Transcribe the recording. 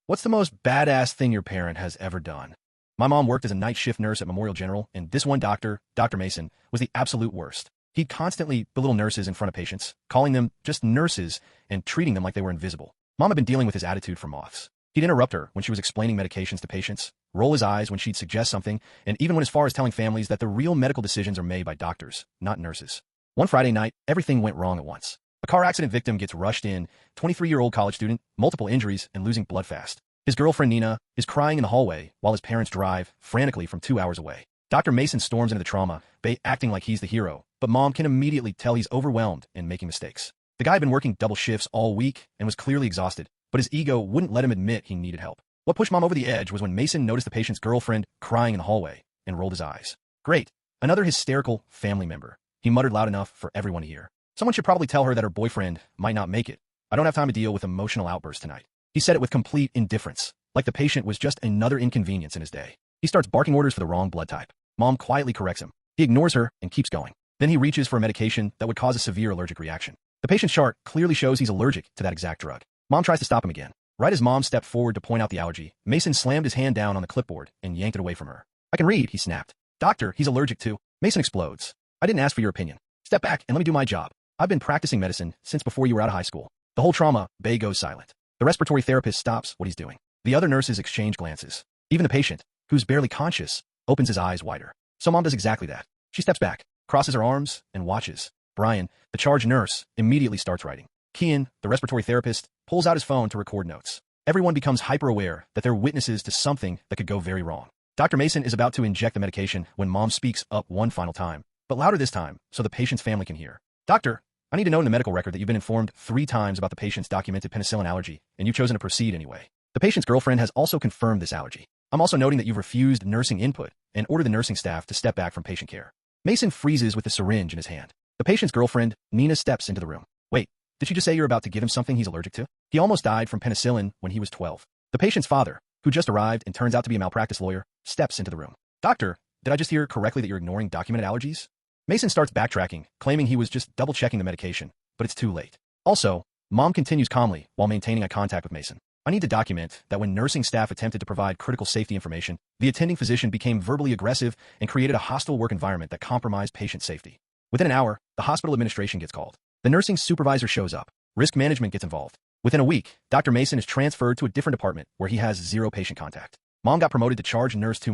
What's the most badass thing your parent has ever done? My mom worked as a night shift nurse at Memorial General, and this one doctor, Dr. Mason, was the absolute worst. He'd constantly belittle nurses in front of patients, calling them just nurses and treating them like they were invisible. Mom had been dealing with his attitude for moths. He'd interrupt her when she was explaining medications to patients, roll his eyes when she'd suggest something, and even went as far as telling families that the real medical decisions are made by doctors, not nurses. One Friday night, everything went wrong at once. A car accident victim gets rushed in, 23-year-old college student, multiple injuries, and losing blood fast. His girlfriend, Nina, is crying in the hallway while his parents drive, frantically, from 2 hours away. Dr. Mason storms into the trauma bay acting like he's the hero, but Mom can immediately tell he's overwhelmed and making mistakes. The guy had been working double shifts all week and was clearly exhausted, but his ego wouldn't let him admit he needed help. What pushed Mom over the edge was when Mason noticed the patient's girlfriend crying in the hallway and rolled his eyes. Great. Another hysterical family member. He muttered loud enough for everyone to hear. Someone should probably tell her that her boyfriend might not make it. I don't have time to deal with emotional outbursts tonight. He said it with complete indifference, like the patient was just another inconvenience in his day. He starts barking orders for the wrong blood type. Mom quietly corrects him. He ignores her and keeps going. Then he reaches for a medication that would cause a severe allergic reaction. The patient's chart clearly shows he's allergic to that exact drug. Mom tries to stop him again. Right as Mom stepped forward to point out the allergy, Mason slammed his hand down on the clipboard and yanked it away from her. I can read, he snapped. Doctor, he's allergic to. Mason explodes. I didn't ask for your opinion. Step back and let me do my job. I've been practicing medicine since before you were out of high school. The whole trauma bay goes silent. The respiratory therapist stops what he's doing. The other nurses exchange glances. Even the patient, who's barely conscious, opens his eyes wider. So Mom does exactly that. She steps back, crosses her arms, and watches. Brian, the charge nurse, immediately starts writing. Kian, the respiratory therapist, pulls out his phone to record notes. Everyone becomes hyper-aware that they're witnesses to something that could go very wrong. Dr. Mason is about to inject the medication when Mom speaks up one final time, but louder this time so the patient's family can hear. Doctor, I need to know in the medical record that you've been informed 3 times about the patient's documented penicillin allergy, and you've chosen to proceed anyway. The patient's girlfriend has also confirmed this allergy. I'm also noting that you've refused nursing input and ordered the nursing staff to step back from patient care. Mason freezes with the syringe in his hand. The patient's girlfriend, Nina, steps into the room. Wait, did she just say you're about to give him something he's allergic to? He almost died from penicillin when he was 12. The patient's father, who just arrived and turns out to be a malpractice lawyer, steps into the room. Doctor, did I just hear correctly that you're ignoring documented allergies? Mason starts backtracking, claiming he was just double-checking the medication, but it's too late. Also, Mom continues calmly while maintaining eye contact with Mason. I need to document that when nursing staff attempted to provide critical safety information, the attending physician became verbally aggressive and created a hostile work environment that compromised patient safety. Within an hour, the hospital administration gets called. The nursing supervisor shows up. Risk management gets involved. Within a week, Dr. Mason is transferred to a different department where he has 0 patient contact. Mom got promoted to charge nurse 2